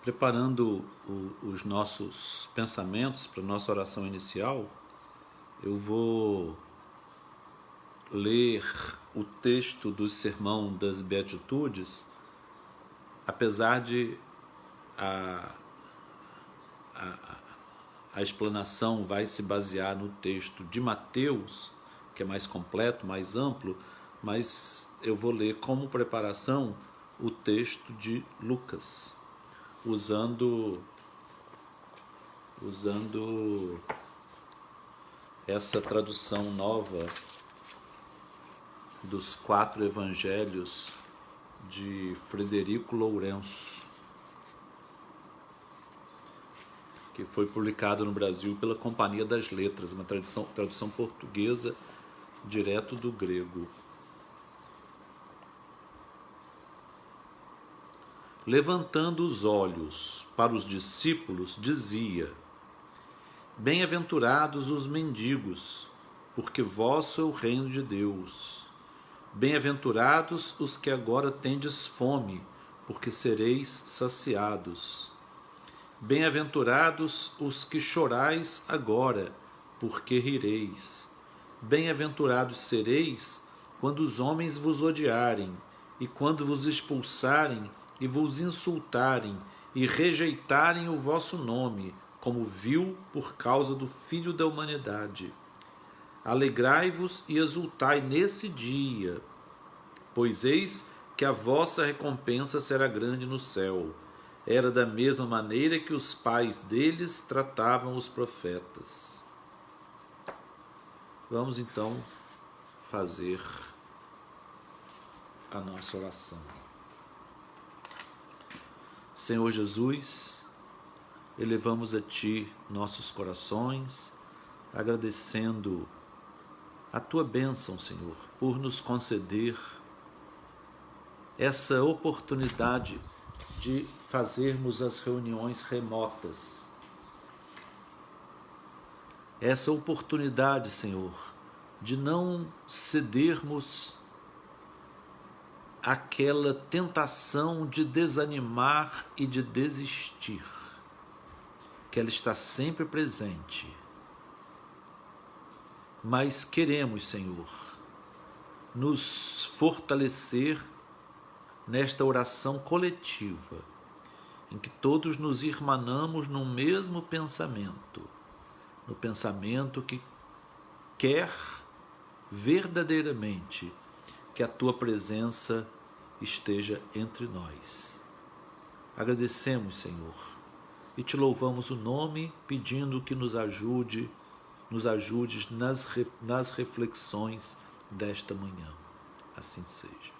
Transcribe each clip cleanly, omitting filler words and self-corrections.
Preparando os nossos pensamentos para a nossa oração inicial, eu vou ler o texto do Sermão das Beatitudes, apesar de a, a explanação vai se basear no texto de Mateus, que é mais completo, mais amplo, mas eu vou ler como preparação o texto de Lucas, usando essa tradução nova dos 4 evangelhos de Frederico Lourenço, que foi publicado no Brasil pela Companhia das Letras, uma tradução portuguesa direto do grego. Levantando os olhos para os discípulos, dizia: Bem-aventurados os mendigos, porque vosso é o reino de Deus. Bem-aventurados os que agora tendes fome, porque sereis saciados. Bem-aventurados os que chorais agora, porque rireis. Bem-aventurados sereis quando os homens vos odiarem, e quando vos expulsarem e vos insultarem, e rejeitarem o vosso nome, como vil por causa do Filho da humanidade. Alegrai-vos e exultai nesse dia, pois eis que a vossa recompensa será grande no céu. Era da mesma maneira que os pais deles tratavam os profetas. Vamos então fazer a nossa oração. Senhor Jesus, elevamos a Ti nossos corações, agradecendo a Tua bênção, Senhor, por nos conceder essa oportunidade de fazermos as reuniões remotas. Essa oportunidade, Senhor, de não cedermos àquela tentação de desanimar e de desistir, que ela está sempre presente. Mas queremos, Senhor, nos fortalecer nesta oração coletiva, em que todos nos irmanamos no mesmo pensamento, no pensamento que quer verdadeiramente que a Tua presença esteja entre nós. Agradecemos, Senhor, e Te louvamos o nome, pedindo que nos ajudes nas reflexões desta manhã. Assim seja.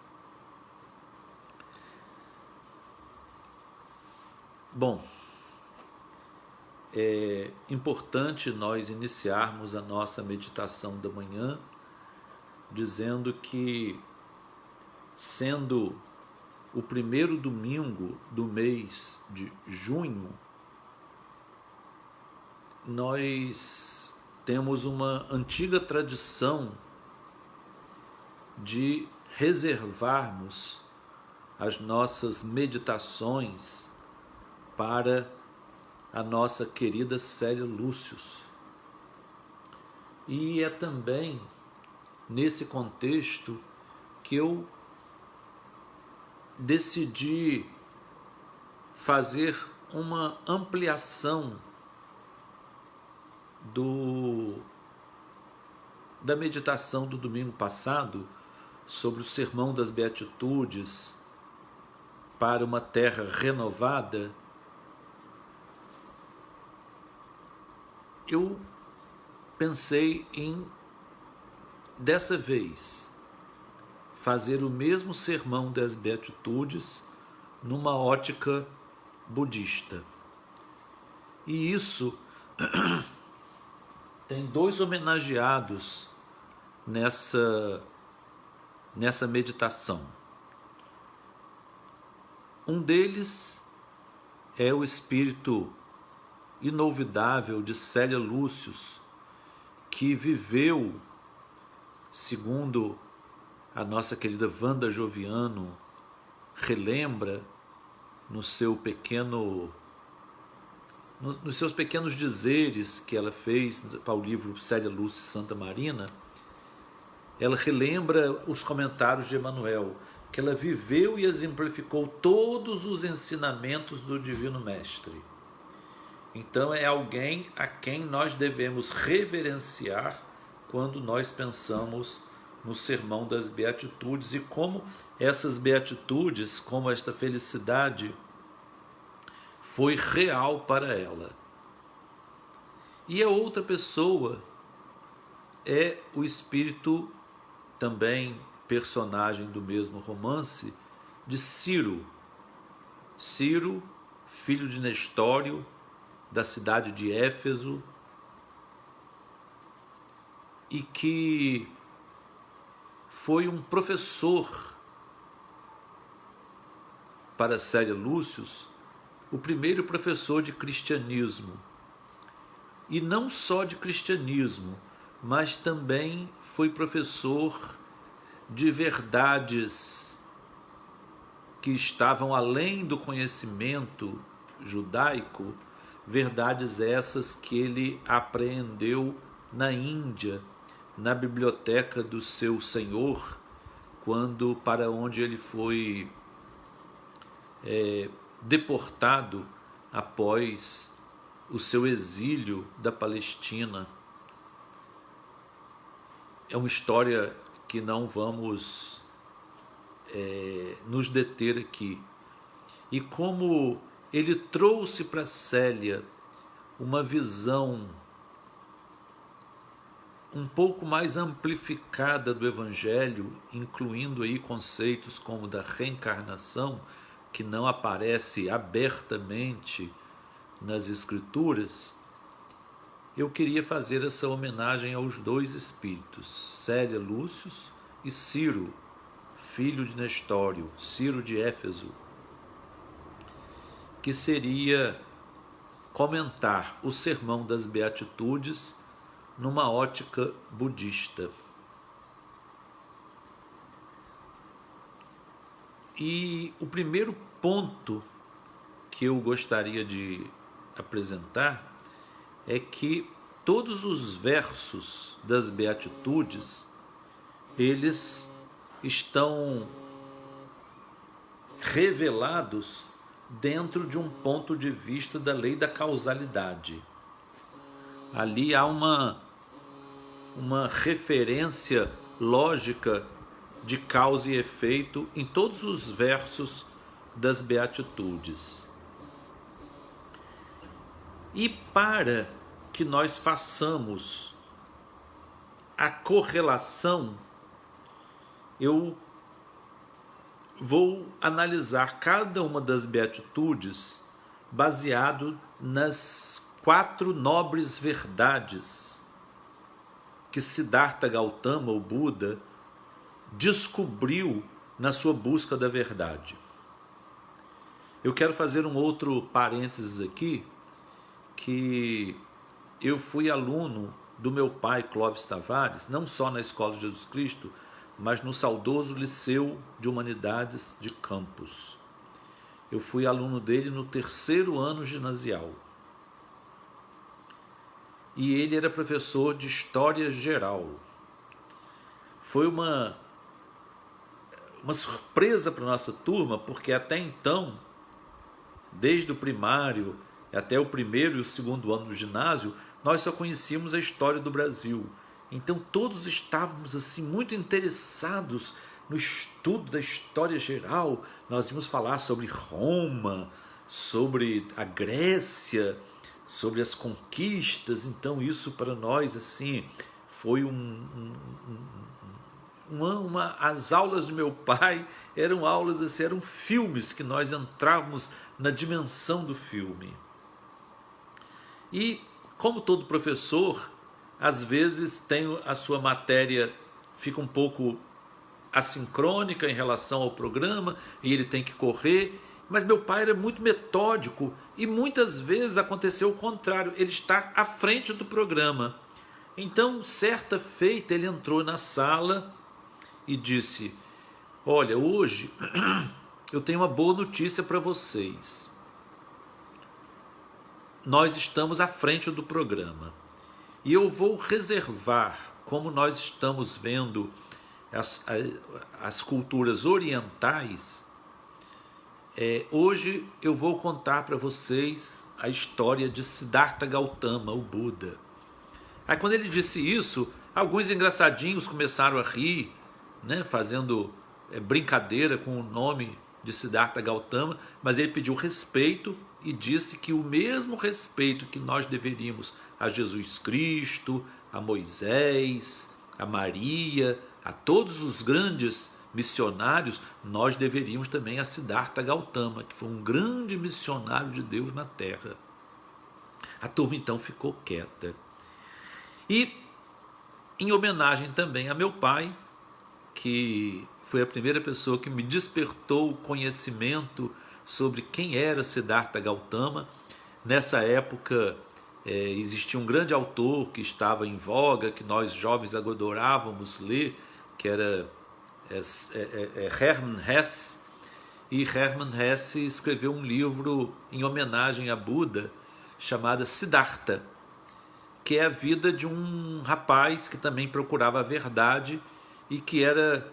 Bom, é importante nós iniciarmos a nossa meditação da manhã dizendo que, sendo o primeiro domingo do mês de junho, nós temos uma antiga tradição de reservarmos as nossas meditações para a nossa querida Célia Lúcius. E é também nesse contexto que eu decidi fazer uma ampliação da meditação do domingo passado sobre o Sermão das Beatitudes para uma terra renovada. Eu pensei em, dessa vez, fazer o mesmo Sermão das Beatitudes numa ótica budista. E isso tem 2 homenageados nessa meditação. Um deles é o espírito inolvidável de Célia Lúcius, que viveu, segundo a nossa querida Wanda Joviano relembra, no seu nos seus pequenos dizeres que ela fez para o livro Célia Lúcia Santa Marina, ela relembra os comentários de Emmanuel, que ela viveu e exemplificou todos os ensinamentos do Divino Mestre. Então é alguém a quem nós devemos reverenciar quando nós pensamos no Sermão das Beatitudes e como essas beatitudes, como esta felicidade foi real para ela. E a outra pessoa é o espírito, também personagem do mesmo romance, de Ciro. Ciro, filho de Nestório, da cidade de Éfeso, e que foi um professor para Célia Lúcius, o primeiro professor de cristianismo. E não só de cristianismo, mas também foi professor de verdades que estavam além do conhecimento judaico, verdades essas que ele apreendeu na Índia, na biblioteca do seu senhor, quando para onde ele foi deportado após o seu exílio da Palestina. É uma história que não vamos nos deter aqui. E como ele trouxe para Célia uma visão um pouco mais amplificada do Evangelho, incluindo aí conceitos como da reencarnação, que não aparece abertamente nas Escrituras, eu queria fazer essa homenagem aos dois espíritos, Célia Lúcius e Ciro, filho de Nestório, Ciro de Éfeso, que seria comentar o Sermão das Beatitudes numa ótica budista. E o primeiro ponto que eu gostaria de apresentar é que todos os versos das Beatitudes, eles estão revelados dentro de um ponto de vista da lei da causalidade. Ali há uma referência lógica de causa e efeito em todos os versos das Beatitudes. E para que nós façamos a correlação, eu vou analisar cada uma das Beatitudes baseado nas 4 nobres verdades que Siddhartha Gautama, o Buda, descobriu na sua busca da verdade. Eu quero fazer um outro parênteses aqui, que eu fui aluno do meu pai, Clóvis Tavares, não só na Escola de Jesus Cristo, mas no saudoso Liceu de Humanidades de Campos. Eu fui aluno dele no 3º ano ginasial. E ele era professor de História Geral. Foi uma surpresa para a nossa turma, porque até então, desde o primário até o 1º e o 2º ano do ginásio, nós só conhecíamos a história do Brasil. Então todos estávamos assim muito interessados no estudo da história geral. Nós íamos falar sobre Roma, sobre a Grécia, sobre as conquistas. Então isso para nós assim foi as aulas do meu pai eram aulas assim, eram filmes que nós entrávamos na dimensão do filme. E como todo professor, às vezes tem a sua matéria fica um pouco assincrônica em relação ao programa e ele tem que correr, mas meu pai era muito metódico e muitas vezes aconteceu o contrário, ele está à frente do programa. Então, certa feita, ele entrou na sala e disse: olha, hoje eu tenho uma boa notícia para vocês. Nós estamos à frente do programa. E eu vou reservar, como nós estamos vendo as culturas orientais, hoje eu vou contar para vocês a história de Siddhartha Gautama, o Buda. Aí quando ele disse isso, alguns engraçadinhos começaram a rir, né, fazendo brincadeira com o nome de Siddhartha Gautama, mas ele pediu respeito e disse que o mesmo respeito que nós deveríamos a Jesus Cristo, a Moisés, a Maria, a todos os grandes missionários, nós deveríamos também a Siddhartha Gautama, que foi um grande missionário de Deus na Terra. A turma então ficou quieta. E em homenagem também a meu pai, que foi a primeira pessoa que me despertou o conhecimento sobre quem era Siddhartha Gautama. Nessa época existia um grande autor que estava em voga, que nós jovens adorávamos ler, que era Hermann Hesse. E Hermann Hesse escreveu um livro em homenagem a Buda, chamado Siddhartha, que é a vida de um rapaz que também procurava a verdade e que era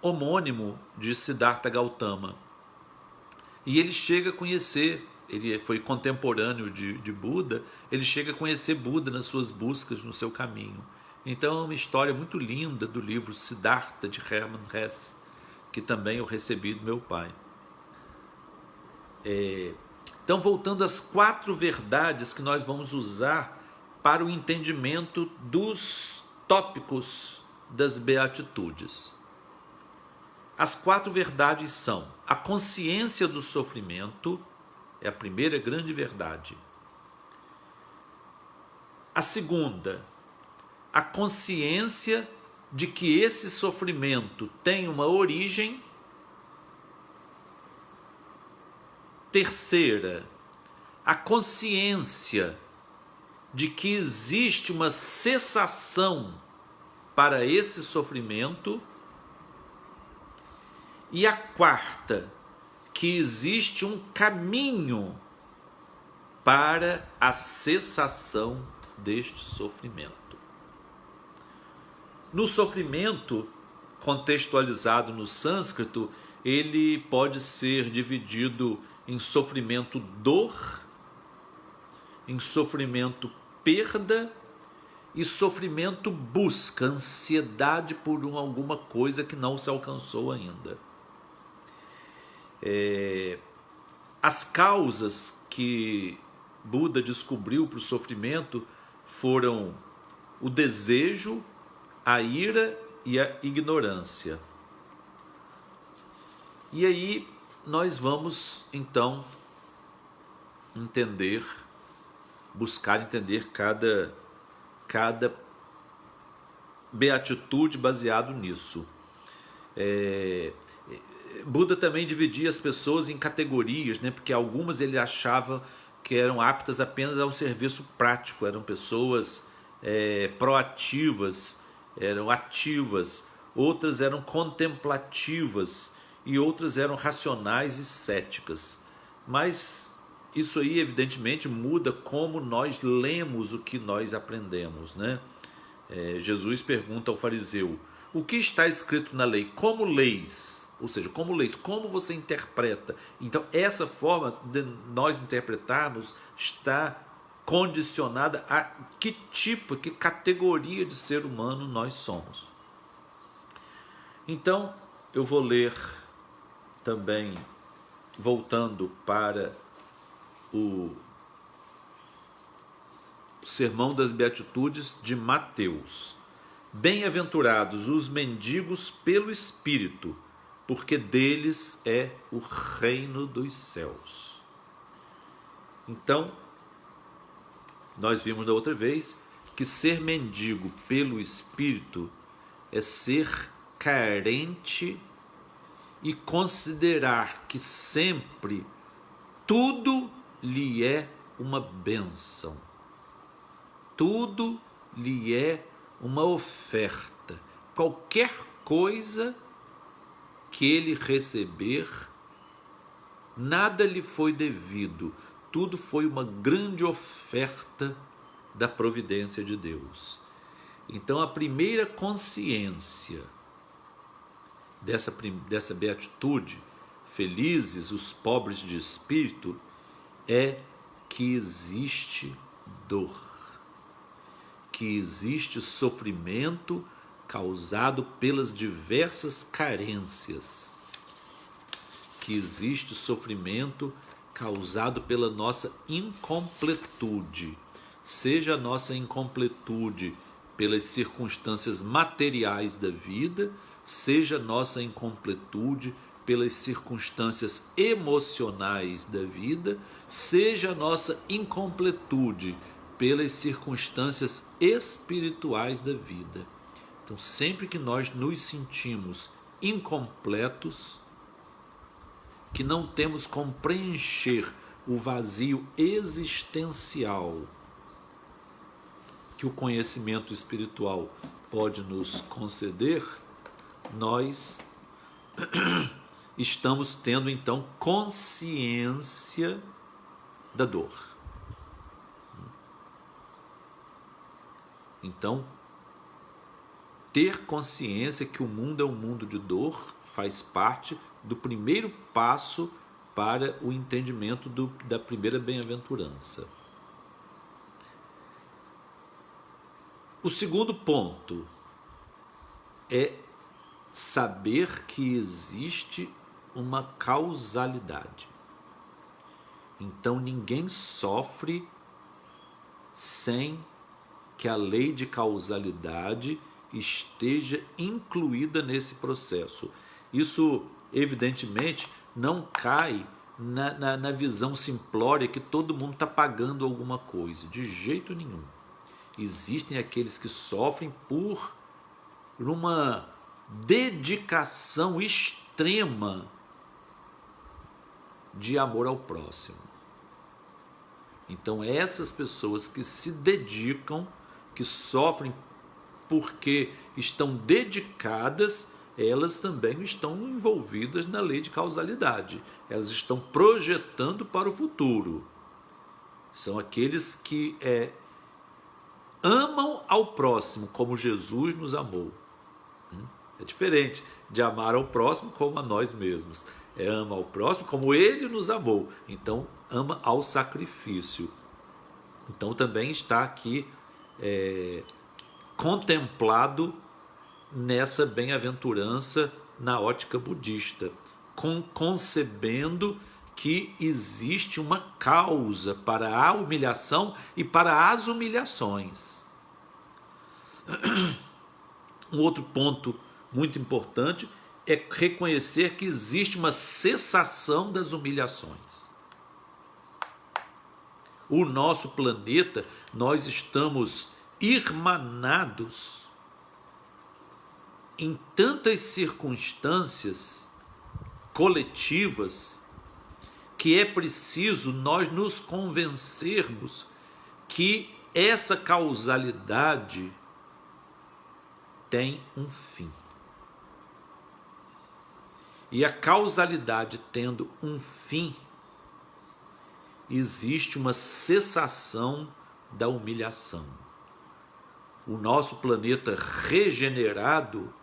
homônimo de Siddhartha Gautama. E ele chega a conhecer, ele foi contemporâneo de Buda, ele chega a conhecer Buda nas suas buscas, no seu caminho. Então é uma história muito linda do livro Siddhartha, de Hermann Hesse, que também eu recebi do meu pai. Então, voltando às 4 verdades que nós vamos usar para o entendimento dos tópicos das beatitudes. As 4 verdades são: a consciência do sofrimento, é a primeira grande verdade. A segunda, a consciência de que esse sofrimento tem uma origem. Terceira, a consciência de que existe uma cessação para esse sofrimento. E a quarta, que existe um caminho para a cessação deste sofrimento. No sofrimento, contextualizado no sânscrito, ele pode ser dividido em sofrimento dor, em sofrimento perda e sofrimento busca, ansiedade por alguma coisa que não se alcançou ainda. As causas que Buda descobriu para o sofrimento foram o desejo, a ira e a ignorância. E aí nós vamos então buscar entender cada beatitude baseado nisso. Buda também dividia as pessoas em categorias, né? Porque algumas ele achava que eram aptas apenas ao serviço prático, eram pessoas proativas, eram ativas, outras eram contemplativas e outras eram racionais e céticas. Mas isso aí evidentemente muda como nós lemos o que nós aprendemos, né? Jesus pergunta ao fariseu: o que está escrito na lei? Como leis? Ou seja, como leis? Como você interpreta? Então essa forma de nós interpretarmos está condicionada a que tipo, que categoria de ser humano nós somos. Então eu vou ler também, voltando para o Sermão das Beatitudes de Mateus. Bem-aventurados os mendigos pelo Espírito, porque deles é o reino dos céus. Então, nós vimos da outra vez que ser mendigo pelo Espírito é ser carente e considerar que sempre tudo lhe é uma bênção. Tudo lhe é uma oferta. Qualquer coisa que ele receber nada lhe foi devido, tudo foi uma grande oferta da providência de Deus. Então a primeira consciência dessa beatitude, felizes os pobres de espírito, é que existe dor, que existe sofrimento causado pelas diversas carências, que existe sofrimento causado pela nossa incompletude, seja a nossa incompletude pelas circunstâncias materiais da vida, seja a nossa incompletude pelas circunstâncias emocionais da vida, seja a nossa incompletude pelas circunstâncias espirituais da vida. Então, sempre que nós nos sentimos incompletos, que não temos como preencher o vazio existencial que o conhecimento espiritual pode nos conceder, nós estamos tendo então consciência da dor. Então, ter consciência que o mundo é um mundo de dor faz parte do primeiro passo para o entendimento da primeira bem-aventurança. O segundo ponto é saber que existe uma causalidade. Então ninguém sofre sem que a lei de causalidade esteja incluída nesse processo. Isso, evidentemente, não cai na visão simplória que todo mundo está pagando alguma coisa. De jeito nenhum. Existem aqueles que sofrem por uma dedicação extrema de amor ao próximo. Então, essas pessoas que se dedicam, que sofrem porque estão dedicadas, elas também estão envolvidas na lei de causalidade. Elas estão projetando para o futuro. São aqueles que amam ao próximo como Jesus nos amou. É diferente de amar ao próximo como a nós mesmos. Ama ao próximo como ele nos amou. Então, ama ao sacrifício. Então, também está aqui contemplado nessa bem-aventurança na ótica budista, concebendo que existe uma causa para a humilhação e para as humilhações. Um outro ponto muito importante é reconhecer que existe uma cessação das humilhações. O nosso planeta, nós estamos irmanados em tantas circunstâncias coletivas que é preciso nós nos convencermos que essa causalidade tem um fim. E a causalidade tendo um fim, existe uma cessação da humilhação. O nosso planeta regenerado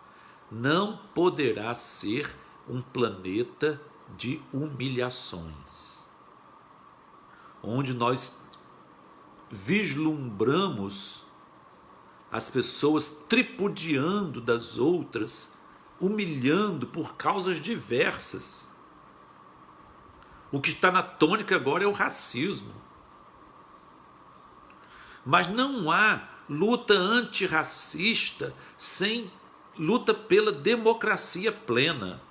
não poderá ser um planeta de humilhações, onde nós vislumbramos as pessoas tripudiando das outras, humilhando por causas diversas. O que está na tônica agora é o racismo. Mas não há luta antirracista sem luta pela democracia plena.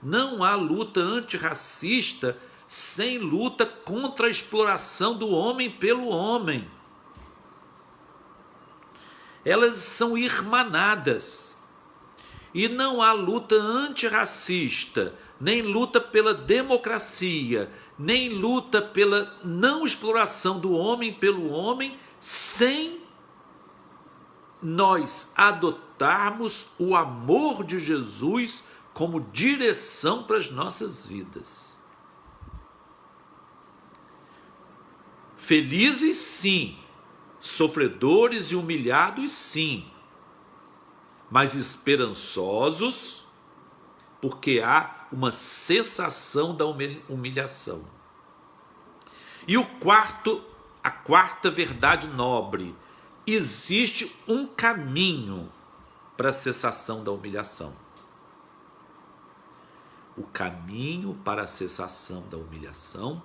Não há luta antirracista sem luta contra a exploração do homem pelo homem. Elas são irmanadas. E não há luta antirracista, nem luta pela democracia, nem luta pela não exploração do homem pelo homem, sem nós adotarmos o amor de Jesus como direção para as nossas vidas. Felizes, sim. Sofredores e humilhados, sim. Mas esperançosos, porque há uma cessação da humilhação. E a quarta verdade nobre: existe um caminho para a cessação da humilhação. O caminho para a cessação da humilhação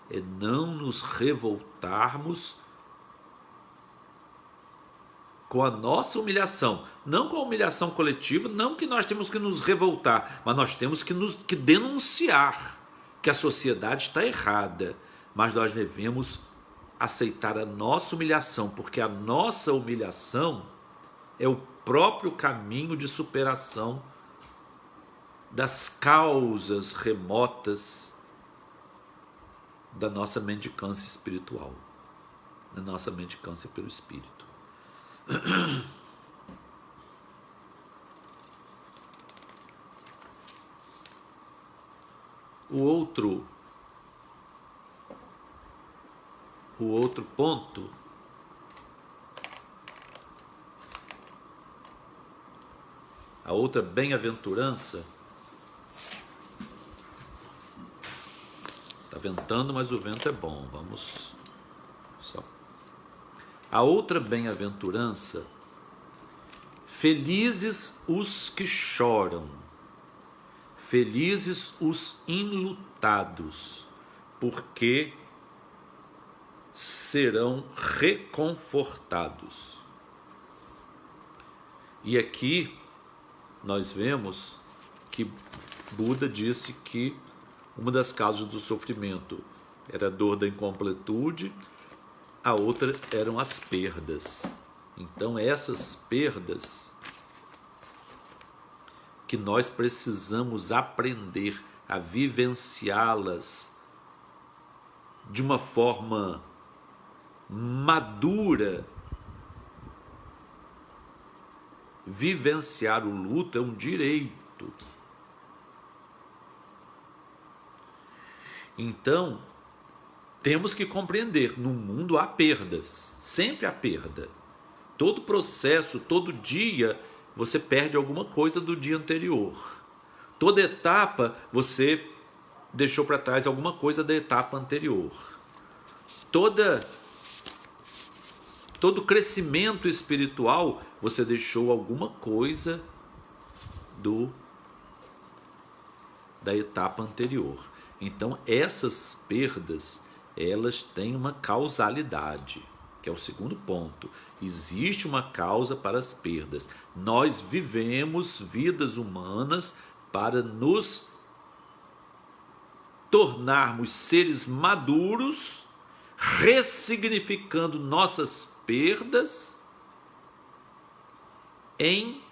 é não nos revoltarmos com a nossa humilhação, não com a humilhação coletiva, não que nós temos que nos revoltar, mas nós temos que denunciar que a sociedade está errada, mas nós devemos aceitar a nossa humilhação, porque a nossa humilhação é o próprio caminho de superação das causas remotas da nossa mendicância espiritual, da nossa mendicância pelo Espírito. O outro ponto a outra bem-aventurança, está ventando, mas o vento é bom, vamos só. A outra bem-aventurança: felizes os que choram, felizes os enlutados, porque serão reconfortados. E aqui nós vemos que Buda disse que uma das causas do sofrimento era a dor da incompletude, a outra eram as perdas. Então essas perdas que nós precisamos aprender a vivenciá-las de uma forma madura. Vivenciar o luto é um direito. Então, temos que compreender, no mundo há perdas, sempre há perda. Todo processo, todo dia, você perde alguma coisa do dia anterior. Toda etapa, você deixou para trás alguma coisa da etapa anterior. Todo crescimento espiritual, você deixou alguma coisa da etapa anterior. Então, essas perdas, elas têm uma causalidade, que é o segundo ponto. Existe uma causa para as perdas. Nós vivemos vidas humanas para nos tornarmos seres maduros, ressignificando nossas perdas em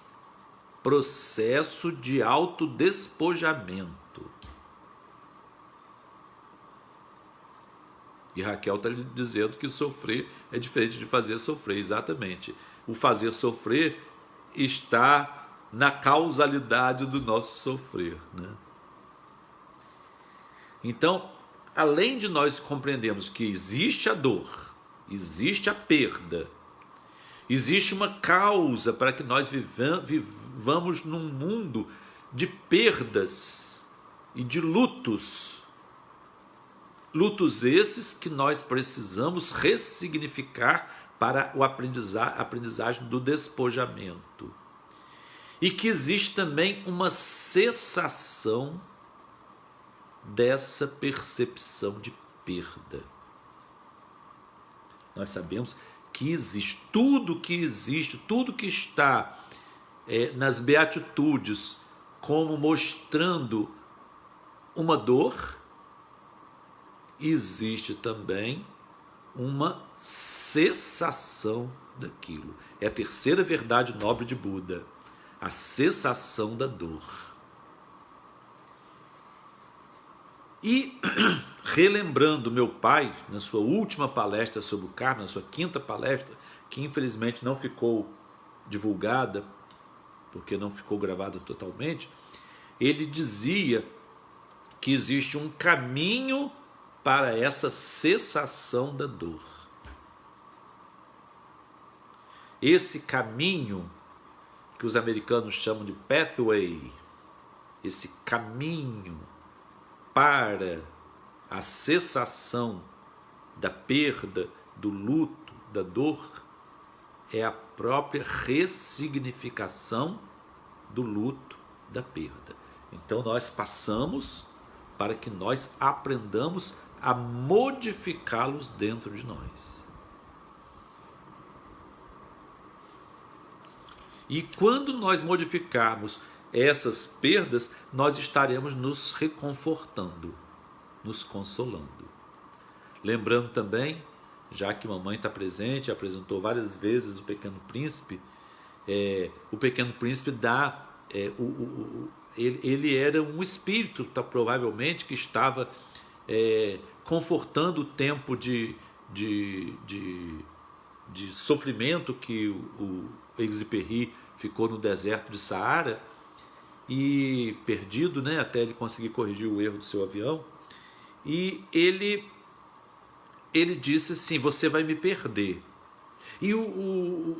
processo de autodespojamento. E Raquel está lhe dizendo que sofrer é diferente de fazer sofrer. Exatamente. O fazer sofrer está na causalidade do nosso sofrer, né? Então, além de nós compreendermos que existe a dor, existe a perda, existe uma causa para que nós vivamos num mundo de perdas e de lutos. Lutos esses que nós precisamos ressignificar para a aprendizagem do despojamento. E que existe também uma cessação dessa percepção de perda. Nós sabemos que existe, tudo que está nas beatitudes como mostrando uma dor, existe também uma cessação daquilo. É a terceira verdade nobre de Buda, a cessação da dor. E, relembrando meu pai, na sua última palestra sobre o karma, na sua quinta palestra, que infelizmente não ficou divulgada, porque não ficou gravada totalmente, ele dizia que existe um caminho para essa cessação da dor. Esse caminho que os americanos chamam de pathway, esse caminho para a cessação da perda, do luto, da dor, é a própria ressignificação do luto, da perda. Então nós passamos para que nós aprendamos a modificá-los dentro de nós. E quando nós modificarmos essas perdas, nós estaremos nos reconfortando, nos consolando. Lembrando também, já que mamãe está presente, apresentou várias vezes o Pequeno Príncipe, o Pequeno Príncipe dá, ele era um espírito, provavelmente, que estava confortando o tempo de sofrimento que o Exupéry ficou no deserto de Saara, e perdido, né, até ele conseguir corrigir o erro do seu avião. E ele disse assim: você vai me perder. E o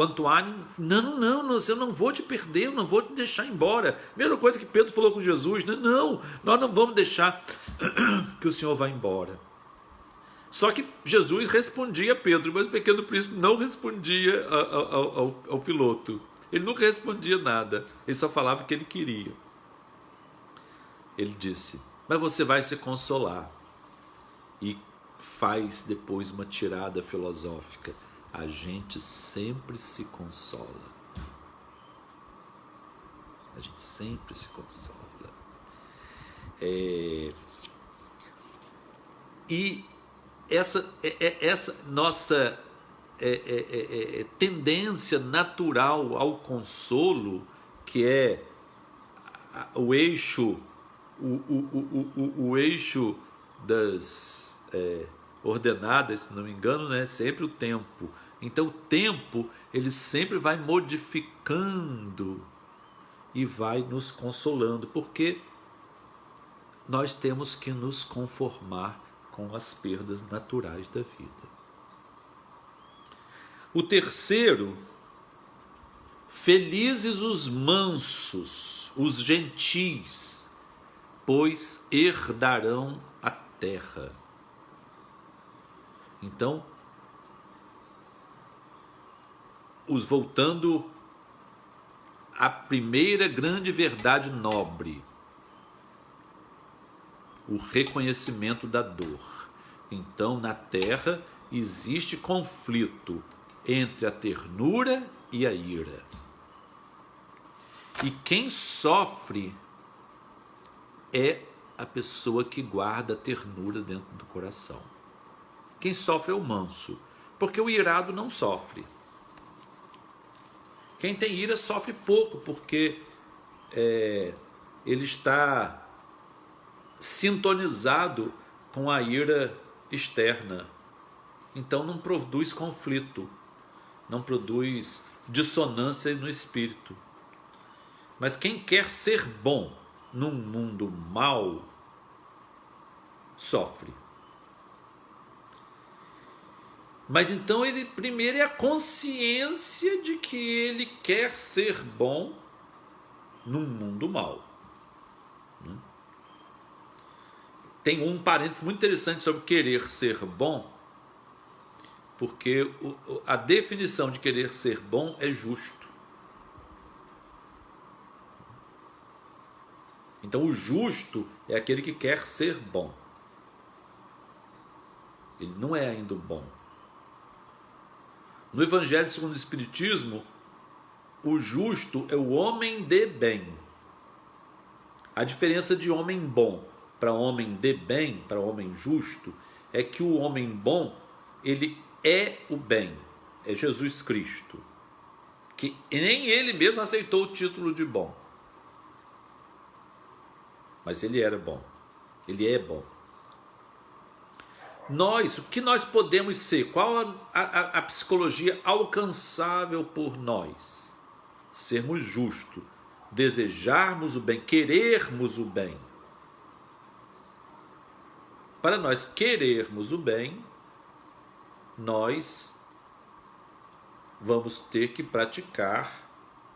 Antoine: não, eu não vou te perder, eu não vou te deixar embora. Mesma coisa que Pedro falou com Jesus: não, nós não vamos deixar que o Senhor vá embora. Só que Jesus respondia a Pedro, mas o Pequeno Príncipe não respondia ao piloto. Ele nunca respondia nada, ele só falava o que ele queria. Ele disse: mas você vai se consolar. E faz depois uma tirada filosófica: a gente sempre se consola. A gente sempre se consola. E essa nossa tendência natural ao consolo, que é o eixo das ordenadas, se não me engano, né? Sempre o tempo. Então o tempo, ele sempre vai modificando e vai nos consolando, porque nós temos que nos conformar com as perdas naturais da vida. O terceiro: felizes os mansos, os gentis, pois herdarão a terra. Então, voltando à primeira grande verdade nobre, o reconhecimento da dor. Então, na terra existe conflito entre a ternura e a ira. E quem sofre é a pessoa que guarda a ternura dentro do coração. Quem sofre é o manso, porque o irado não sofre. Quem tem ira sofre pouco, porque ele está sintonizado com a ira externa. Então não produz conflito, não produz dissonância no espírito. Mas quem quer ser bom num mundo mau, sofre. Mas então ele primeiro é a consciência de que ele quer ser bom num mundo mau. Tem um parênteses muito interessante sobre querer ser bom, porque a definição de querer ser bom é justo. Então o justo é aquele que quer ser bom. Ele não é ainda o bom. No Evangelho segundo o Espiritismo, o justo é o homem de bem. A diferença de homem bom para homem de bem, para homem justo, é que o homem bom, ele é o bem, é Jesus Cristo, que nem ele mesmo aceitou o título de bom, mas ele era bom, ele é bom. Nós, o que nós podemos ser? Qual a psicologia alcançável por nós? Sermos justos, desejarmos o bem, querermos o bem. Para nós querermos o bem, nós vamos ter que praticar,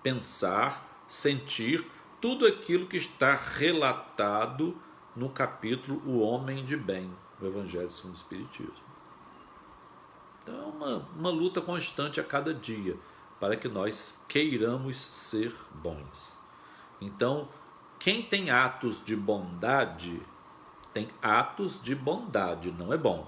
pensar, sentir tudo aquilo que está relatado no capítulo O Homem de Bem, do Evangelho segundo o Espiritismo. Então é uma luta constante a cada dia, para que nós queiramos ser bons. Então, quem tem atos de bondade, tem atos de bondade, não é bom.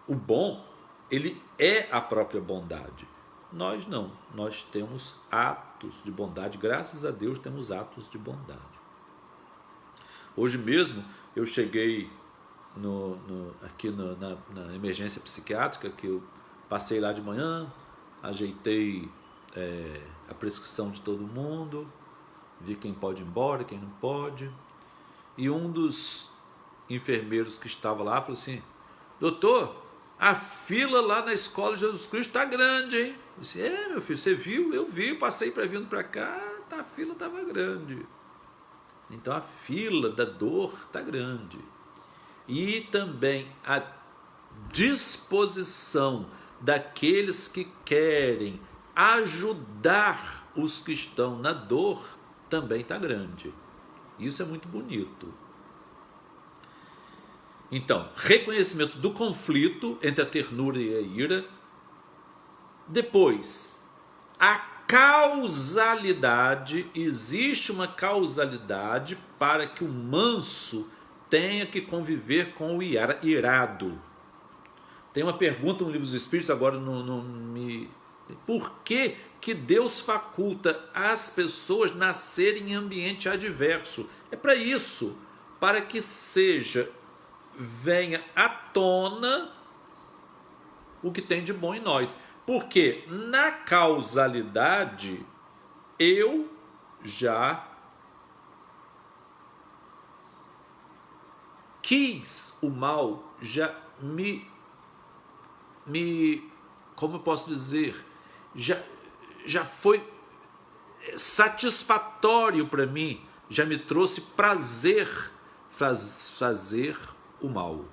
O bom, ele é a própria bondade. Nós não, nós temos atos de bondade, graças a Deus temos atos de bondade. Hoje mesmo eu cheguei aqui na emergência psiquiátrica, que eu passei lá de manhã, ajeitei a prescrição de todo mundo, vi quem pode ir embora, quem não pode, e um dos enfermeiros que estava lá falou assim: doutor, a fila lá na escola de Jesus Cristo está grande, hein? Eu disse: meu filho, você viu? Eu vi, passei vindo para cá, a fila estava grande. Então a fila da dor está grande. E também a disposição daqueles que querem ajudar os que estão na dor também está grande. Isso é muito bonito. Então, reconhecimento do conflito entre a ternura e a ira. Depois, a causalidade. Existe uma causalidade para que o manso tenha que conviver com o irado. Tem uma pergunta no Livro dos Espíritos, agora não me... Por que Deus faculta as pessoas nascerem em ambiente adverso? É para isso, para que venha à tona o que tem de bom em nós. Porque na causalidade eu já quis o mal, já como eu posso dizer, já foi satisfatório para mim, já me trouxe prazer fazer o mal.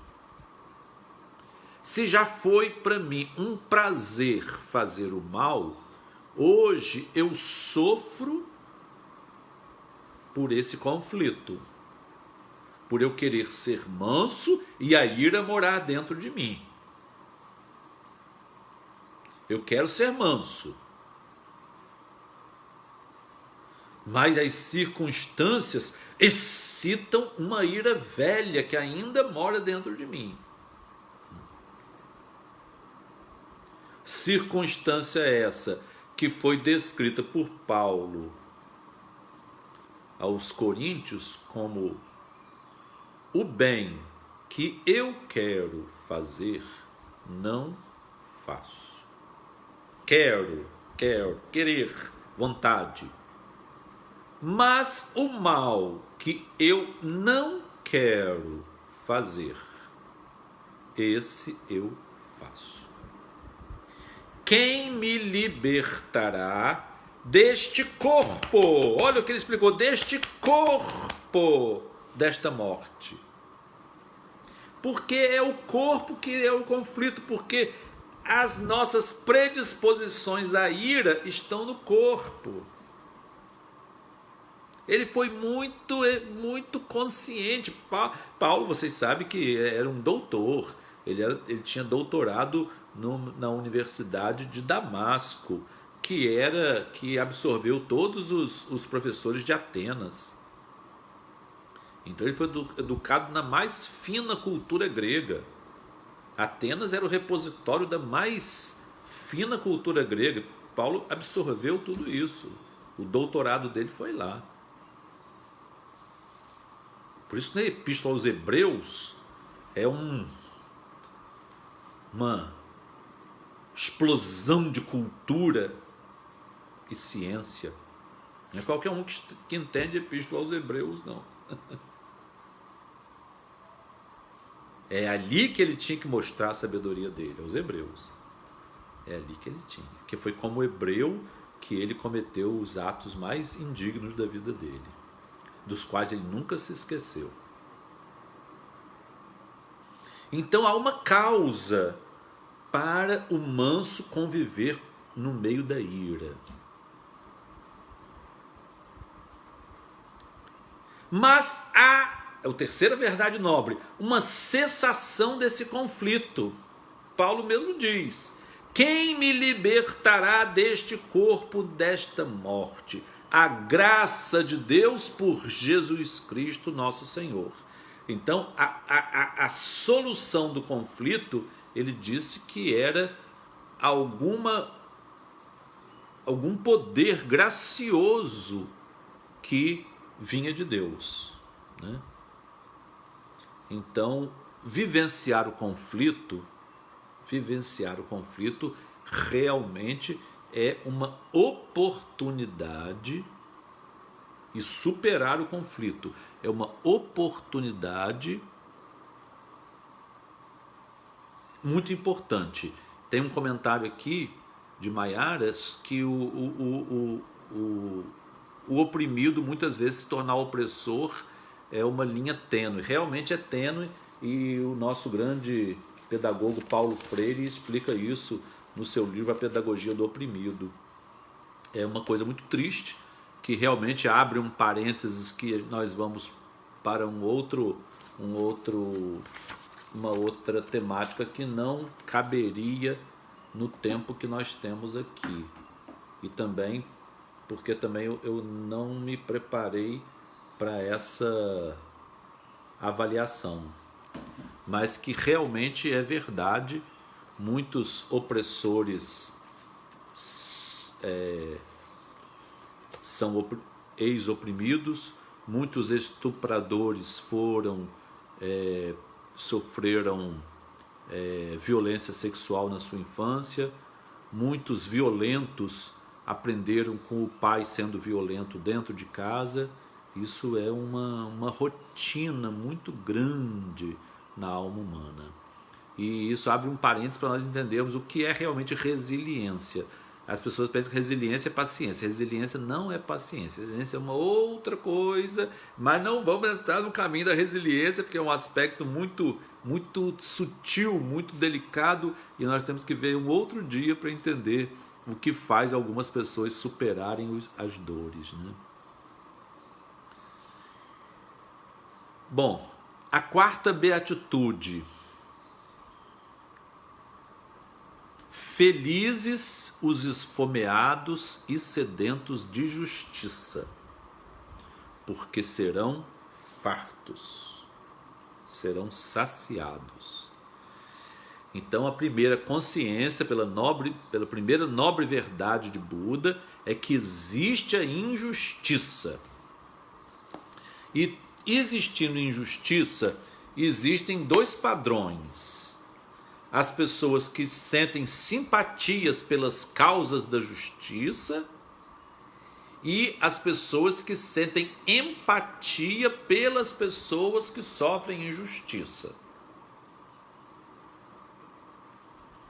Se já foi para mim um prazer fazer o mal, hoje eu sofro por esse conflito, por eu querer ser manso e a ira morar dentro de mim. Eu quero ser manso, mas as circunstâncias excitam uma ira velha que ainda mora dentro de mim. Circunstância essa que foi descrita por Paulo aos Coríntios como: o bem que eu quero fazer, não faço. Querer, vontade. Mas o mal que eu não quero fazer, esse eu faço. Quem me libertará deste corpo? Olha o que ele explicou: deste corpo, desta morte. Porque é o corpo que é o conflito, porque as nossas predisposições à ira estão no corpo. Ele foi muito consciente. Paulo, vocês sabem que era um doutor. Ele tinha doutorado na Universidade de Damasco, que absorveu todos os professores de Atenas. Então ele foi educado na mais fina cultura grega. Atenas era o repositório da mais fina cultura grega. Paulo absorveu tudo isso. O doutorado dele foi lá. Por isso, na Epístola aos Hebreus, é uma explosão de cultura e ciência. Não é qualquer um que entende a Epístola aos Hebreus, não. É ali que ele tinha que mostrar a sabedoria dele, aos Hebreus. É ali que ele tinha. Que foi como hebreu que ele cometeu os atos mais indignos da vida dele, dos quais ele nunca se esqueceu. Então há uma causa para o manso conviver no meio da ira. Mas há, é a terceira verdade nobre, uma cessação desse conflito. Paulo mesmo diz: quem me libertará deste corpo, desta morte? A graça de Deus por Jesus Cristo nosso Senhor. Então a solução do conflito, ele disse que era algum poder gracioso que vinha de Deus, né? Então, vivenciar o conflito realmente é uma oportunidade, e superar o conflito é uma oportunidade muito importante. Tem um comentário aqui de Maiaras que o oprimido muitas vezes se tornar opressor é uma linha tênue. Realmente é tênue, e o nosso grande pedagogo Paulo Freire explica isso no seu livro A Pedagogia do Oprimido. É uma coisa muito triste, que realmente abre um parênteses que nós vamos para uma outra temática que não caberia no tempo que nós temos aqui. E também porque também eu não me preparei para essa avaliação, mas que realmente é verdade. Muitos opressores são ex-oprimidos, muitos estupradores sofreram violência sexual na sua infância, muitos violentos aprenderam com o pai sendo violento dentro de casa. Isso é uma rotina muito grande na alma humana. E isso abre um parênteses para nós entendermos o que é realmente resiliência. As pessoas pensam que resiliência é paciência. Resiliência não é paciência. Resiliência é uma outra coisa, mas não vamos entrar no caminho da resiliência, porque é um aspecto muito, muito sutil, muito delicado, e nós temos que ver um outro dia para entender o que faz algumas pessoas superarem as dores, né? Bom, a quarta beatitude: felizes os esfomeados e sedentos de justiça, porque serão fartos, serão saciados. Então, a primeira consciência, pela primeira nobre verdade de Buda, é que existe a injustiça. E existindo injustiça, existem dois padrões: as pessoas que sentem simpatias pelas causas da justiça e as pessoas que sentem empatia pelas pessoas que sofrem injustiça.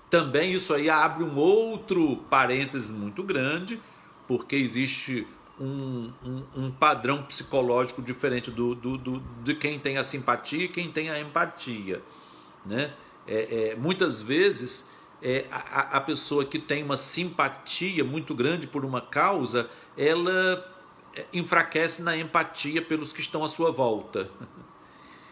Também isso aí abre um outro parênteses muito grande, porque existe um padrão psicológico diferente de quem tem a simpatia e quem tem a empatia, né? Muitas vezes a pessoa que tem uma simpatia muito grande por uma causa, ela enfraquece na empatia pelos que estão à sua volta.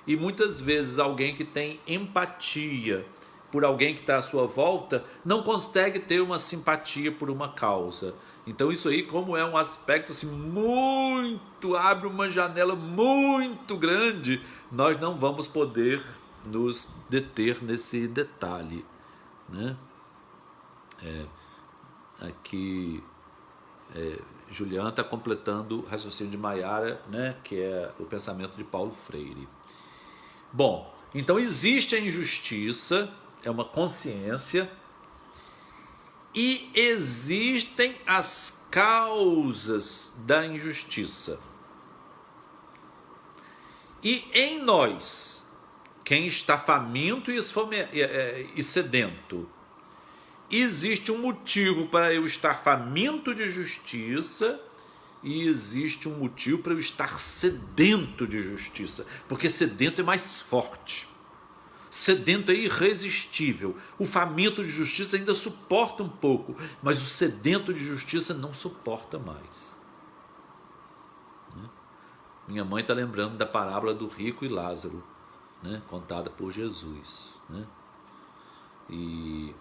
E muitas vezes alguém que tem empatia por alguém que está à sua volta não consegue ter uma simpatia por uma causa. Então isso aí, como é um aspecto assim, muito, abre uma janela muito grande, nós não vamos poder nos deter nesse detalhe, né? Aqui Juliana está completando o raciocínio de Maiara, né? Que é o pensamento de Paulo Freire. Bom, então existe a injustiça, é uma consciência, e existem as causas da injustiça. E em nós, quem está faminto e sedento, existe um motivo para eu estar faminto de justiça e existe um motivo para eu estar sedento de justiça, porque sedento é mais forte. Sedento é irresistível. O faminto de justiça ainda suporta um pouco, mas o sedento de justiça não suporta mais. Minha mãe está lembrando da parábola do rico e Lázaro, né, contada por Jesus, né? E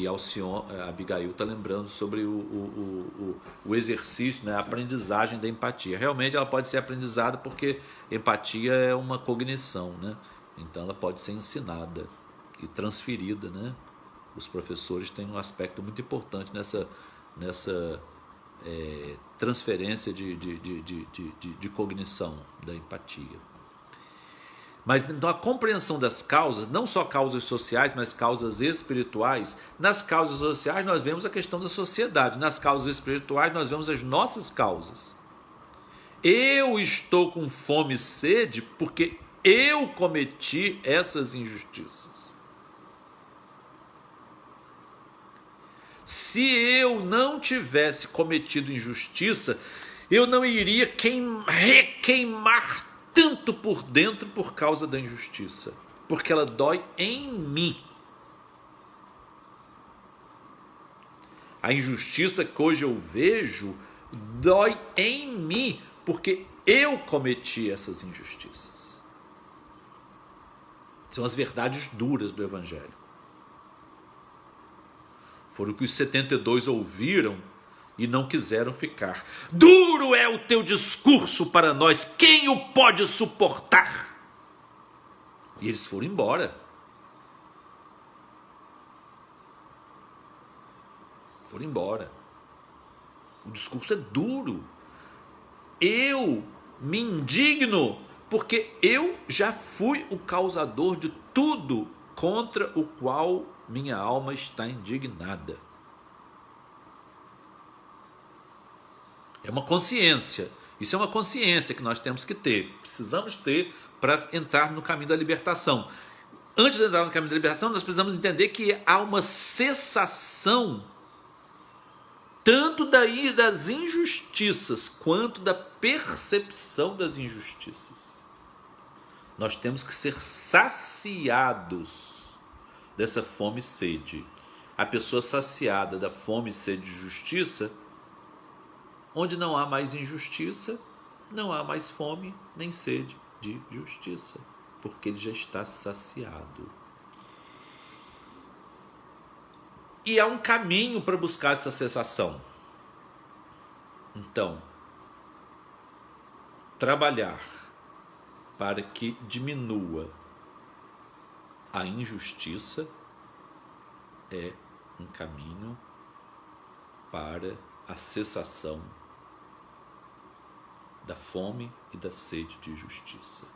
a Abigail está lembrando sobre o exercício, né, a aprendizagem da empatia. Realmente ela pode ser aprendizada porque empatia é uma cognição, né? Então ela pode ser ensinada e transferida, né? Os professores têm um aspecto muito importante nessa transferência de cognição da empatia. Mas então a compreensão das causas, não só causas sociais, mas causas espirituais. Nas causas sociais nós vemos a questão da sociedade, nas causas espirituais nós vemos as nossas causas. Eu estou com fome e sede porque eu cometi essas injustiças. Se eu não tivesse cometido injustiça, eu não iria requeimar tanto por dentro por causa da injustiça, porque ela dói em mim. A injustiça que hoje eu vejo dói em mim, porque eu cometi essas injustiças. São as verdades duras do Evangelho. Foram o que os 72 ouviram e não quiseram ficar. Duro é o teu discurso para nós, quem o pode suportar? E eles foram embora. Foram embora. O discurso é duro. Eu me indigno porque eu já fui o causador de tudo contra o qual minha alma está indignada. É uma consciência. Isso é uma consciência que nós temos que ter. Precisamos ter para entrar no caminho da libertação. Antes de entrar no caminho da libertação, nós precisamos entender que há uma cessação tanto das injustiças quanto da percepção das injustiças. Nós temos que ser saciados dessa fome e sede. A pessoa saciada da fome e sede de justiça, onde não há mais injustiça, não há mais fome nem sede de justiça, porque ele já está saciado. E há um caminho para buscar essa cessação. Então, trabalhar para que diminua a injustiça é um caminho para a cessação da fome e da sede de justiça.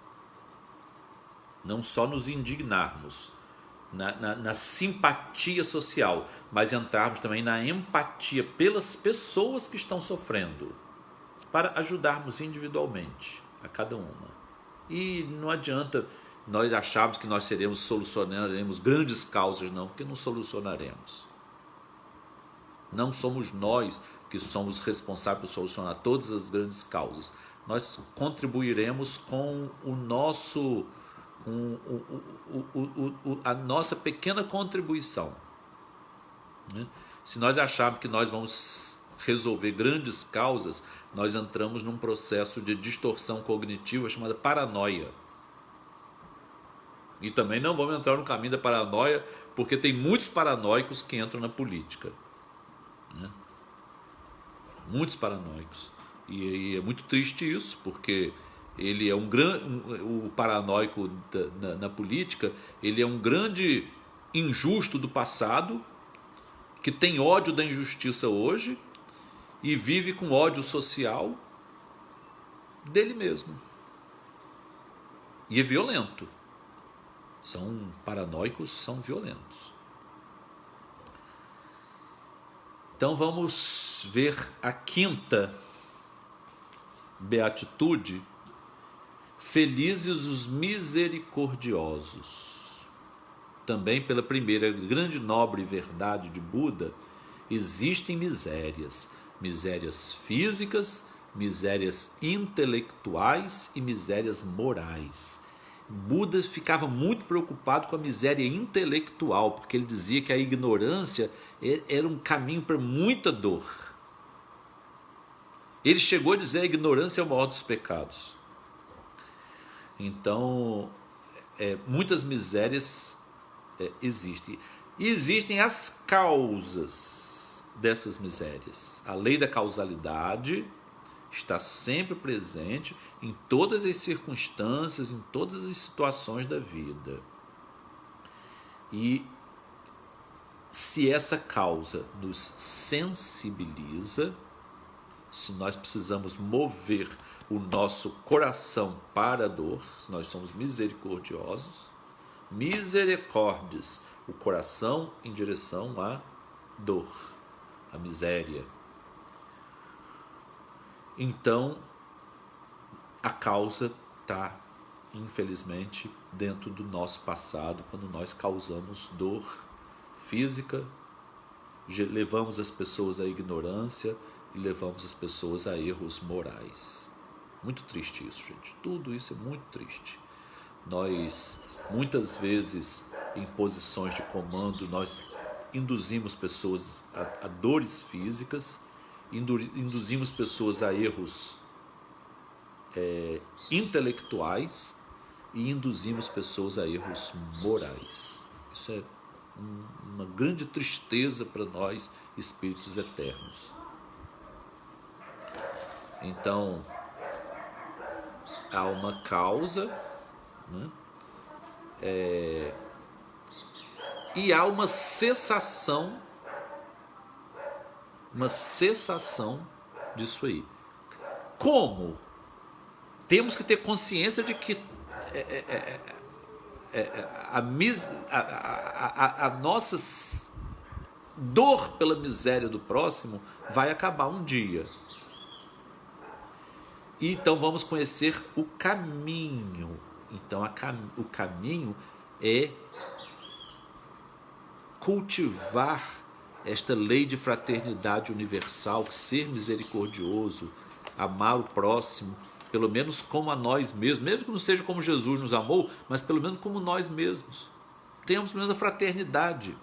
Não só nos indignarmos na simpatia social, mas entrarmos também na empatia pelas pessoas que estão sofrendo, para ajudarmos individualmente a cada uma. E não adianta nós acharmos que nós solucionaremos grandes causas, não, porque não solucionaremos. Não somos nós que somos responsáveis por solucionar todas as grandes causas. Nós contribuiremos com a nossa pequena contribuição. Se nós acharmos que nós vamos resolver grandes causas, nós entramos num processo de distorção cognitiva chamada paranoia. E também não vamos entrar no caminho da paranoia, porque tem muitos paranoicos que entram na política. Muitos paranoicos. E é muito triste isso, porque ele é o paranoico na política, ele é um grande injusto do passado, que tem ódio da injustiça hoje e vive com ódio social dele mesmo. E é violento. São paranoicos, são violentos. Então vamos ver a quinta beatitude. Felizes os misericordiosos. também pela primeira grande nobre verdade de Buda, existem misérias. Misérias físicas, misérias intelectuais e misérias morais. Buda ficava muito preocupado com a miséria intelectual, porque ele dizia que a ignorância era um caminho para muita dor. Ele chegou a dizer que a ignorância é o maior dos pecados. Então, muitas misérias existem. E existem as causas dessas misérias. A lei da causalidade está sempre presente em todas as circunstâncias, em todas as situações da vida. E se essa causa nos sensibiliza, se nós precisamos mover o nosso coração para a dor, se nós somos misericordiosos, misericórdias, o coração em direção à dor, à miséria. Então, a causa está, infelizmente, dentro do nosso passado, quando nós causamos dor física, levamos as pessoas à ignorância e levamos as pessoas a erros morais. Muito triste isso, gente. Tudo isso é muito triste. Nós, muitas vezes, em posições de comando, nós induzimos pessoas a dores físicas, induzimos pessoas a erros intelectuais e induzimos pessoas a erros morais. Isso é uma grande tristeza para nós, espíritos eternos. Então, há uma causa, né? E há uma cessação disso aí. Como? Temos que ter consciência de que a nossa dor pela miséria do próximo vai acabar um dia. E então vamos conhecer o caminho. Então o caminho é cultivar esta lei de fraternidade universal, ser misericordioso, amar o próximo, pelo menos como a nós mesmos, mesmo que não seja como Jesus nos amou, mas pelo menos como nós mesmos. Temos pelo menos a fraternidade.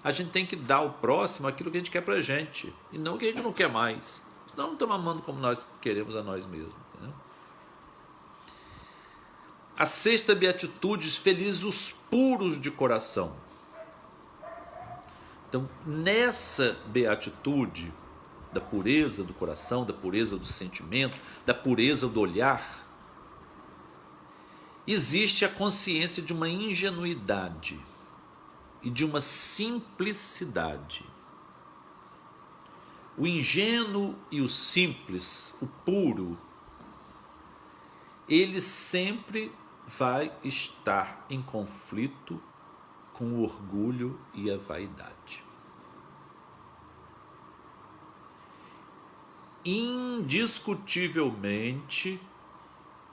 A gente tem que dar ao próximo aquilo que a gente quer pra gente, e não o que a gente não quer mais. Senão não estamos amando como nós queremos a nós mesmos. Entendeu? A sexta beatitude, felizes os puros de coração. Então, nessa beatitude da pureza do coração, da pureza do sentimento, da pureza do olhar, existe a consciência de uma ingenuidade e de uma simplicidade. O ingênuo e o simples, o puro, ele sempre vai estar em conflito com o orgulho e a vaidade. Indiscutivelmente,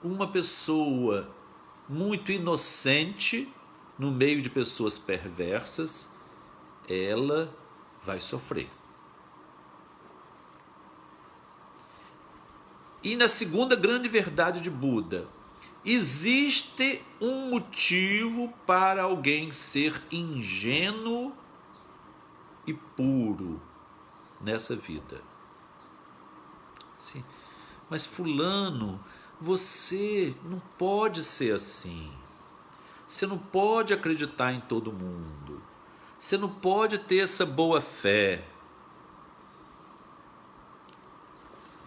uma pessoa muito inocente no meio de pessoas perversas, ela vai sofrer. E na segunda grande verdade de Buda, existe um motivo para alguém ser ingênuo e puro nessa vida. Sim, mas fulano, você não pode ser assim. Você não pode acreditar em todo mundo. Você não pode ter essa boa fé.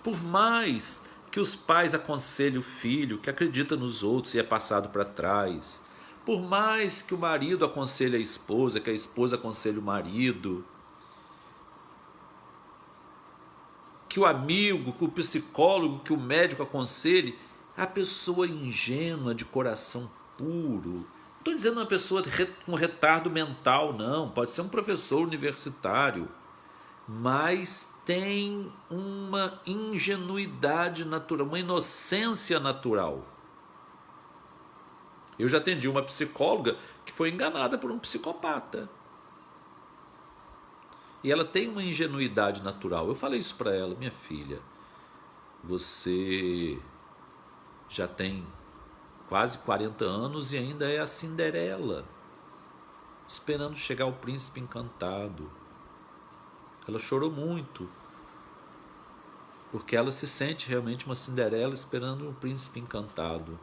Por mais que os pais aconselhem o filho que acredita nos outros e é passado para trás, por mais que o marido aconselhe a esposa, que a esposa aconselhe o marido, que o amigo, que o psicólogo, que o médico aconselhe, a pessoa ingênua, de coração puro, não estou dizendo uma pessoa com retardo mental, não, pode ser um professor universitário, mas tem uma ingenuidade natural, uma inocência natural. Eu já atendi uma psicóloga que foi enganada por um psicopata. E ela tem uma ingenuidade natural. Eu falei isso para ela: minha filha, você já tem quase 40 anos e ainda é a Cinderela, esperando chegar o príncipe encantado. Ela chorou muito, porque ela se sente realmente uma Cinderela esperando um príncipe encantado.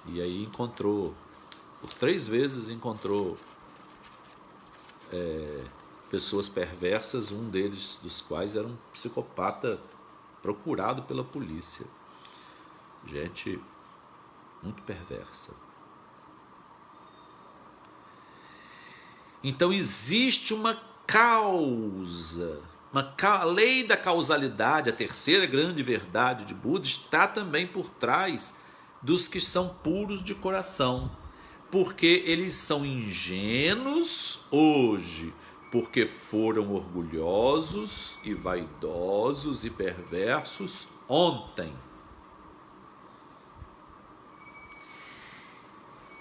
E aí encontrou, por 3 vezes encontrou pessoas perversas, um deles dos quais era um psicopata procurado pela polícia. Gente muito perversa. Então existe uma causa, a lei da causalidade, a terceira grande verdade de Buda, está também por trás dos que são puros de coração, porque eles são ingênuos hoje, porque foram orgulhosos e vaidosos e perversos ontem.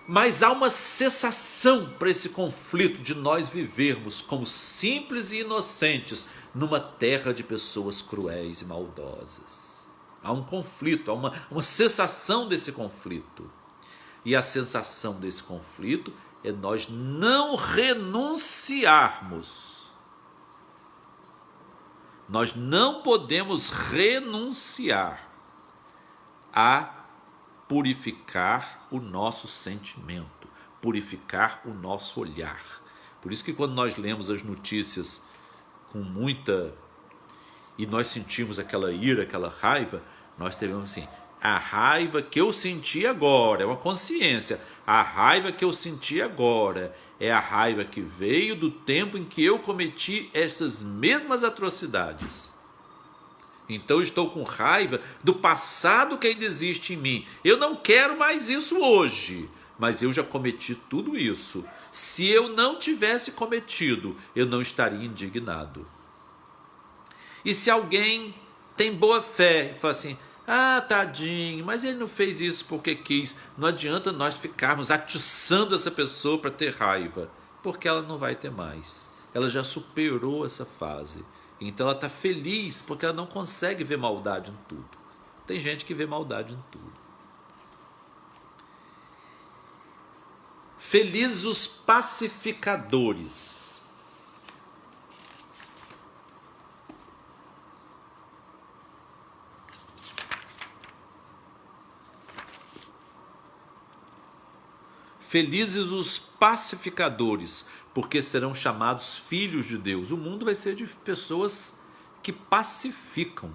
Mas há uma cessação para esse conflito de nós vivermos como simples e inocentes numa terra de pessoas cruéis e maldosas. Há um conflito, há uma cessação desse conflito. E a sensação desse conflito é nós não renunciarmos. Nós não podemos renunciar a purificar o nosso sentimento, purificar o nosso olhar. Por isso que quando nós lemos as notícias com muita... e nós sentimos aquela ira, aquela raiva, nós devemos assim: a raiva que eu senti agora é uma consciência. A raiva que eu senti agora é a raiva que veio do tempo em que eu cometi essas mesmas atrocidades. Então eu estou com raiva do passado que ainda existe em mim. Eu não quero mais isso hoje, mas eu já cometi tudo isso. Se eu não tivesse cometido, eu não estaria indignado. E se alguém tem boa fé e fala assim: ah, tadinho, mas ele não fez isso porque quis. Não adianta nós ficarmos atiçando essa pessoa para ter raiva, porque ela não vai ter mais. Ela já superou essa fase. Então ela está feliz porque ela não consegue ver maldade em tudo. Tem gente que vê maldade em tudo. Felizes os pacificadores. Felizes os pacificadores, porque serão chamados filhos de Deus. O mundo vai ser de pessoas que pacificam,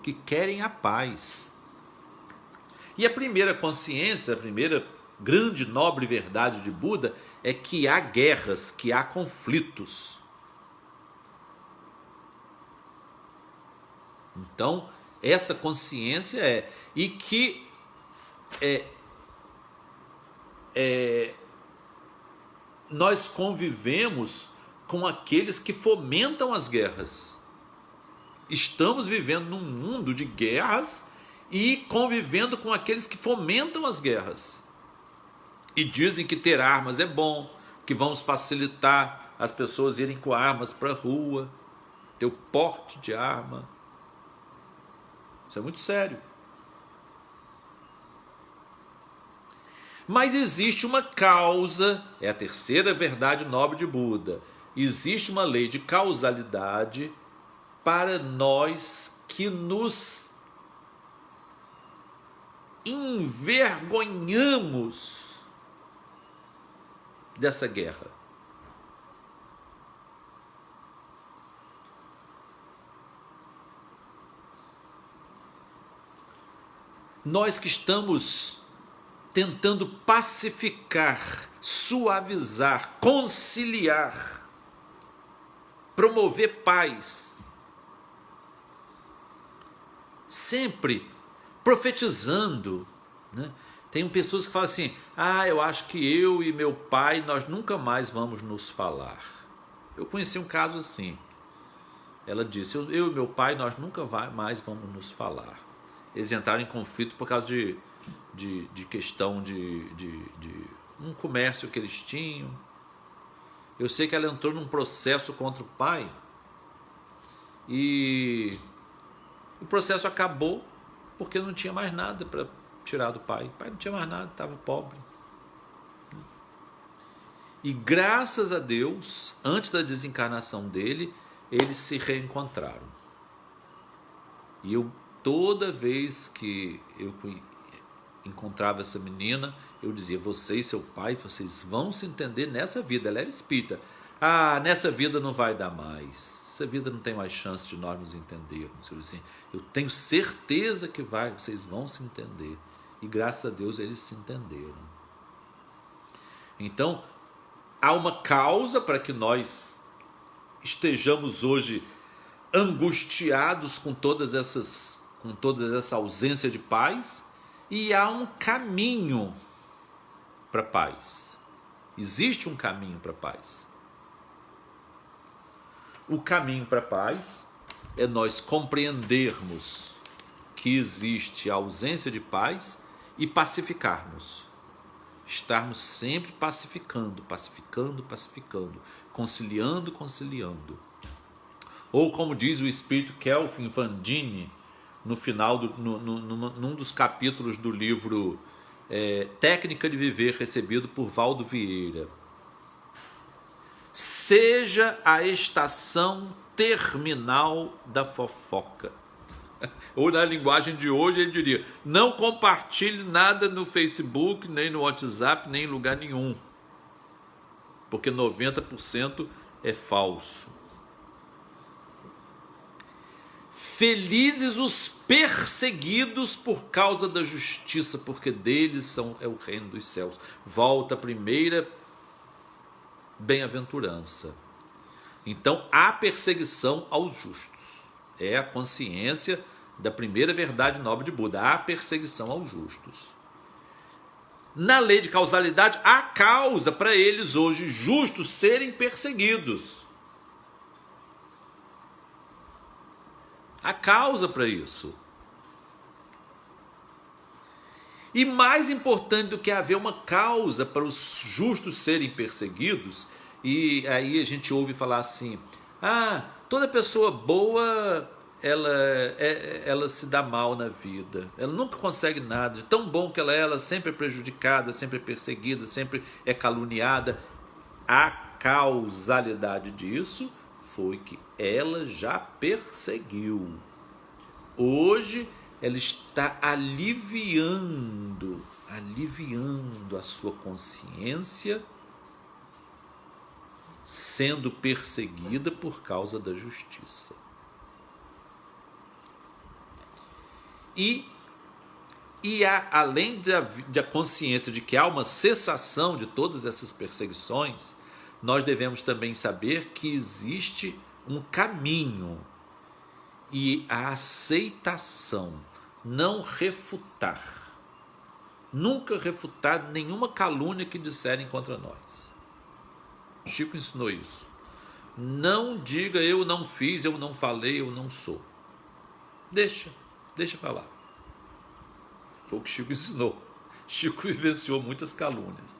que querem a paz. E a primeira consciência, a primeira grande nobre verdade de Buda é que há guerras, que há conflitos. Então, essa consciência e que nós convivemos com aqueles que fomentam as guerras. Estamos vivendo num mundo de guerras e convivendo com aqueles que fomentam as guerras. E dizem que ter armas é bom, que vamos facilitar as pessoas irem com armas para a rua, ter o porte de arma. Isso é muito sério. Mas existe uma causa, é a terceira verdade nobre de Buda. Existe uma lei de causalidade para nós que nos envergonhamos dessa guerra. Nós que estamos tentando pacificar, suavizar, conciliar, promover paz, sempre profetizando, né? Tem pessoas que falam assim: ah, eu acho que eu e meu pai, nós nunca mais vamos nos falar. Eu conheci um caso assim. Ela disse: eu e meu pai, nós nunca mais vamos nos falar. Eles entraram em conflito por causa de de questão de um comércio que eles tinham. Eu sei que ela entrou num processo contra o pai e o processo acabou porque não tinha mais nada para tirar do pai. O pai não tinha mais nada, estava pobre. E graças a Deus, antes da desencarnação dele, eles se reencontraram. E eu, toda vez que eu encontrava essa menina, eu dizia: você e seu pai, vocês vão se entender nessa vida. Ela era espírita. Ah, nessa vida não vai dar mais. Essa vida não tem mais chance de nós nos entendermos. Eu disse assim: eu tenho certeza que vai, vocês vão se entender. E graças a Deus eles se entenderam. Então, há uma causa para que nós estejamos hoje angustiados com toda essa ausência de paz, e há um caminho para a paz. Existe um caminho para a paz. O caminho para a paz é nós compreendermos que existe a ausência de paz e pacificarmos. Estarmos sempre pacificando, conciliando. Ou como diz o espírito Kelvin Van Dine, no final, num dos capítulos do livro Técnica de Viver, recebido por Valdo Vieira: seja a estação terminal da fofoca. Ou na linguagem de hoje ele diria: não compartilhe nada no Facebook, nem no WhatsApp, nem em lugar nenhum, porque 90% é falso. Felizes os perseguidos por causa da justiça, porque deles é o reino dos céus. Volta a primeira bem-aventurança. Então, há perseguição aos justos. É a consciência da primeira verdade nobre de Buda. Há perseguição aos justos. Na lei de causalidade, há causa para eles hoje justos serem perseguidos. Há causa para isso. E mais importante do que haver uma causa para os justos serem perseguidos, e aí a gente ouve falar assim: ah, toda pessoa boa, ela se dá mal na vida, ela nunca consegue nada, de tão bom que ela sempre é prejudicada, sempre é perseguida, sempre é caluniada. A causalidade disso foi que ela já perseguiu. Hoje ela está aliviando a sua consciência, sendo perseguida por causa da justiça. E além da consciência de que há uma cessação de todas essas perseguições, nós devemos também saber que existe um caminho e a aceitação, não refutar. Nunca refutar nenhuma calúnia que disserem contra nós. Chico ensinou isso. Não diga eu não fiz, eu não falei, eu não sou. Deixa falar. Foi o que Chico ensinou. Chico vivenciou muitas calúnias.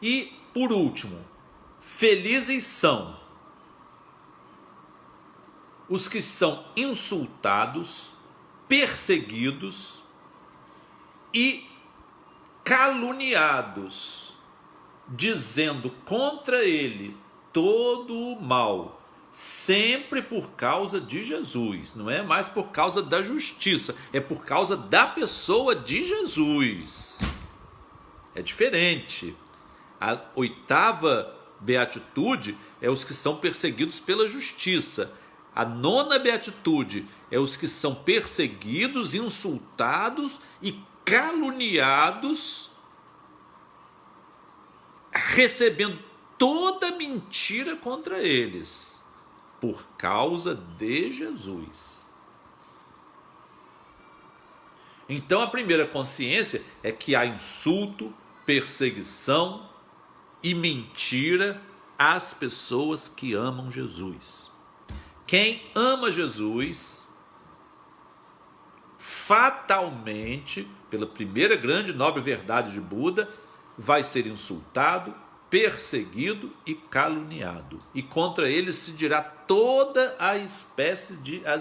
E, por último, felizes são os que são insultados, perseguidos e caluniados, dizendo contra ele todo o mal, sempre por causa de Jesus. Não é mais por causa da justiça, é por causa da pessoa de Jesus. É diferente. A 8ª beatitude é os que são perseguidos pela justiça. A 9ª beatitude é os que são perseguidos, insultados e caluniados, recebendo toda mentira contra eles, por causa de Jesus. Então a primeira consciência é que há insulto, perseguição e mentira às pessoas que amam Jesus. Quem ama Jesus fatalmente, pela primeira grande e nobre verdade de Buda, vai ser insultado, perseguido e caluniado. E contra ele se dirá toda as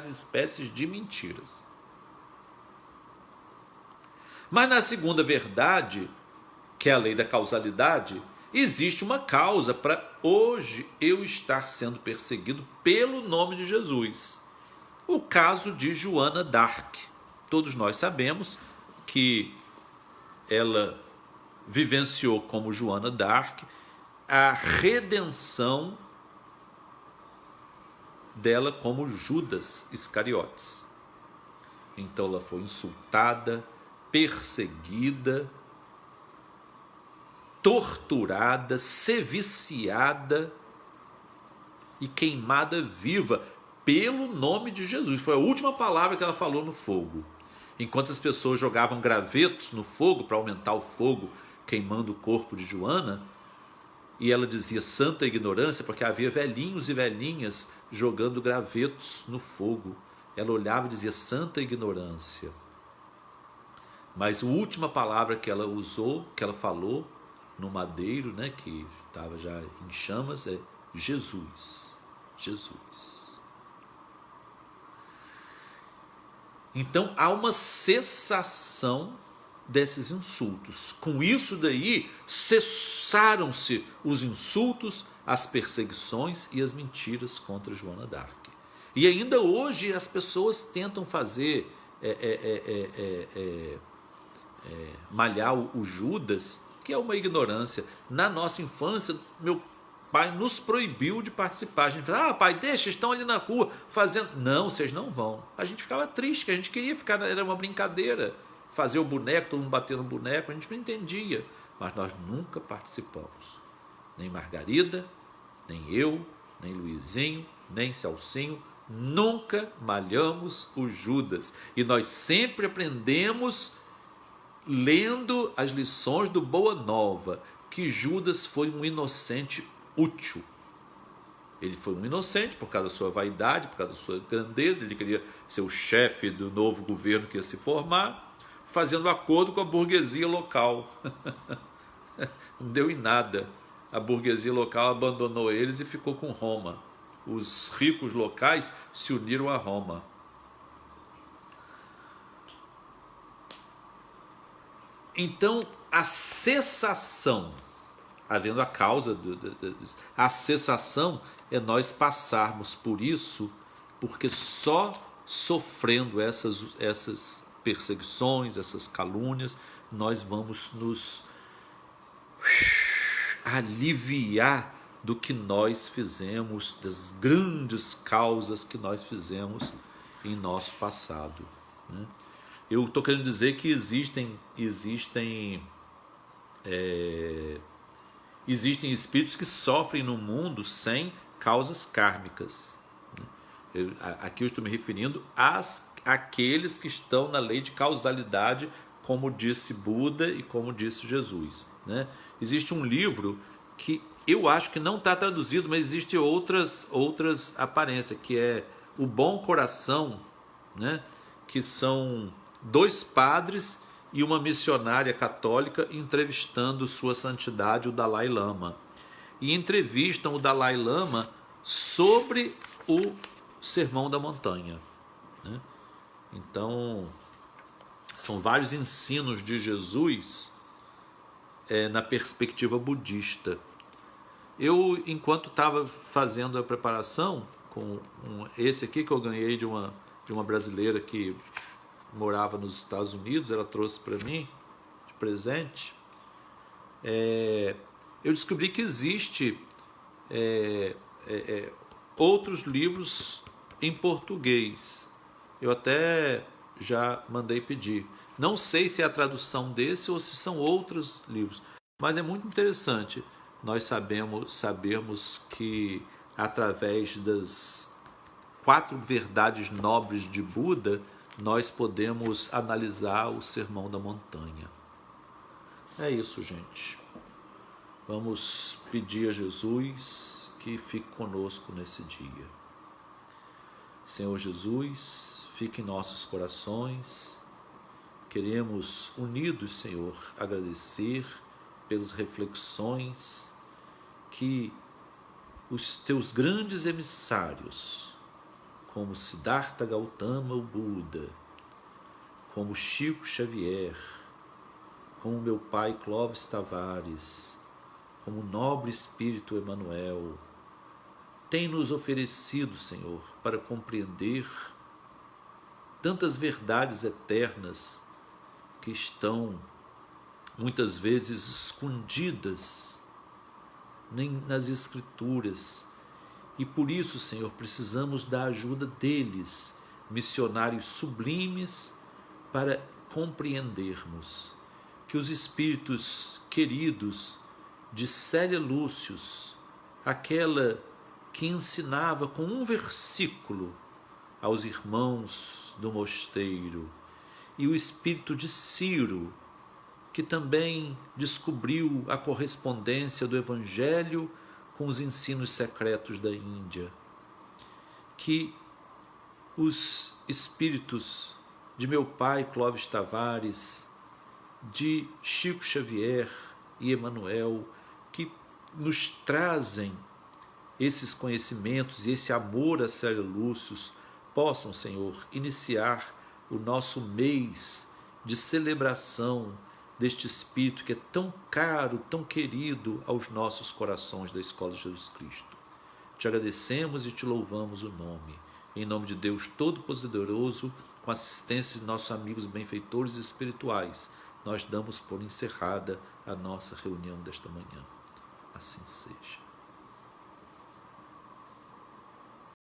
espécies de mentiras. Mas na segunda verdade, que é a lei da causalidade, existe uma causa para hoje eu estar sendo perseguido pelo nome de Jesus. O caso de Joana d'Arc. Todos nós sabemos que ela vivenciou como Joana d'Arc a redenção dela como Judas Iscariotes. Então ela foi insultada, perseguida, torturada, seviciada e queimada viva pelo nome de Jesus. Foi a última palavra que ela falou no fogo. Enquanto as pessoas jogavam gravetos no fogo para aumentar o fogo, queimando o corpo de Joana, e ela dizia santa ignorância, porque havia velhinhos e velhinhas jogando gravetos no fogo. Ela olhava e dizia santa ignorância. Mas a última palavra que ela usou, que ela falou no madeiro, né, que estava já em chamas, é Jesus. Jesus. Então há uma cessação desses insultos. Com isso daí, cessaram-se os insultos, as perseguições e as mentiras contra Joana d'Arc. E ainda hoje as pessoas tentam fazer malhar o Judas, que é uma ignorância. Na nossa infância, meu pai nos proibiu de participar. A gente falava, pai, deixa, estão ali na rua fazendo. Não, vocês não vão. A gente ficava triste, que a gente queria ficar, era uma brincadeira. Fazer o boneco, todo mundo bater no boneco, a gente não entendia. Mas nós nunca participamos. Nem Margarida, nem eu, nem Luizinho, nem Celcinho, nunca malhamos o Judas. E nós sempre aprendemos lendo as lições do Boa Nova, que Judas foi um inocente útil. Ele foi um inocente por causa da sua vaidade, por causa da sua grandeza, ele queria ser o chefe do novo governo que ia se formar, fazendo acordo com a burguesia local. Não deu em nada. A burguesia local abandonou eles e ficou com Roma. Os ricos locais se uniram a Roma. Então, a cessação, havendo a causa, a cessação é nós passarmos por isso, porque só sofrendo essas perseguições, essas calúnias, nós vamos nos aliviar do que nós fizemos, das grandes causas que nós fizemos em nosso passado, né? Eu estou querendo dizer que existem espíritos que sofrem no mundo sem causas kármicas. Aqui eu estou me referindo àqueles que estão na lei de causalidade, como disse Buda e como disse Jesus, né? Existe um livro que eu acho que não está traduzido, mas existem outras aparências, que é O Bom Coração, né? Que são 2 padres e uma missionária católica entrevistando Sua Santidade o Dalai Lama. E entrevistam o Dalai Lama sobre o Sermão da Montanha, né? Então, são vários ensinos de Jesus na perspectiva budista. Eu, enquanto estava fazendo a preparação, com esse aqui que eu ganhei de uma brasileira que morava nos Estados Unidos, ela trouxe para mim de presente, eu descobri que existe outros livros em português. Eu até já mandei pedir. Não sei se é a tradução desse ou se são outros livros, mas é muito interessante nós sabermos que através das 4 verdades nobres de Buda, nós podemos analisar o Sermão da Montanha. É isso, gente. Vamos pedir a Jesus que fique conosco nesse dia. Senhor Jesus, fique em nossos corações, queremos, unidos, Senhor, agradecer pelas reflexões que os teus grandes emissários, como Siddhartha Gautama, o Buda, como Chico Xavier, como meu pai Clóvis Tavares, como o nobre espírito Emmanuel, tem nos oferecido, Senhor, para compreender tantas verdades eternas que estão muitas vezes escondidas nas Escrituras. E por isso, Senhor, precisamos da ajuda deles, missionários sublimes, para compreendermos que os espíritos queridos de Célia Lúcius, aquela que ensinava com um versículo aos irmãos do mosteiro, e o espírito de Ciro, que também descobriu a correspondência do Evangelho com os ensinos secretos da Índia, que os espíritos de meu pai Clóvis Tavares, de Chico Xavier e Emmanuel, que nos trazem esses conhecimentos e esse amor a Célia Lúcius, possam, Senhor, iniciar o nosso mês de celebração deste Espírito que é tão caro, tão querido aos nossos corações da Escola de Jesus Cristo. Te agradecemos e te louvamos o nome. Em nome de Deus Todo-Poderoso, com a assistência de nossos amigos benfeitores espirituais, nós damos por encerrada a nossa reunião desta manhã. Assim seja.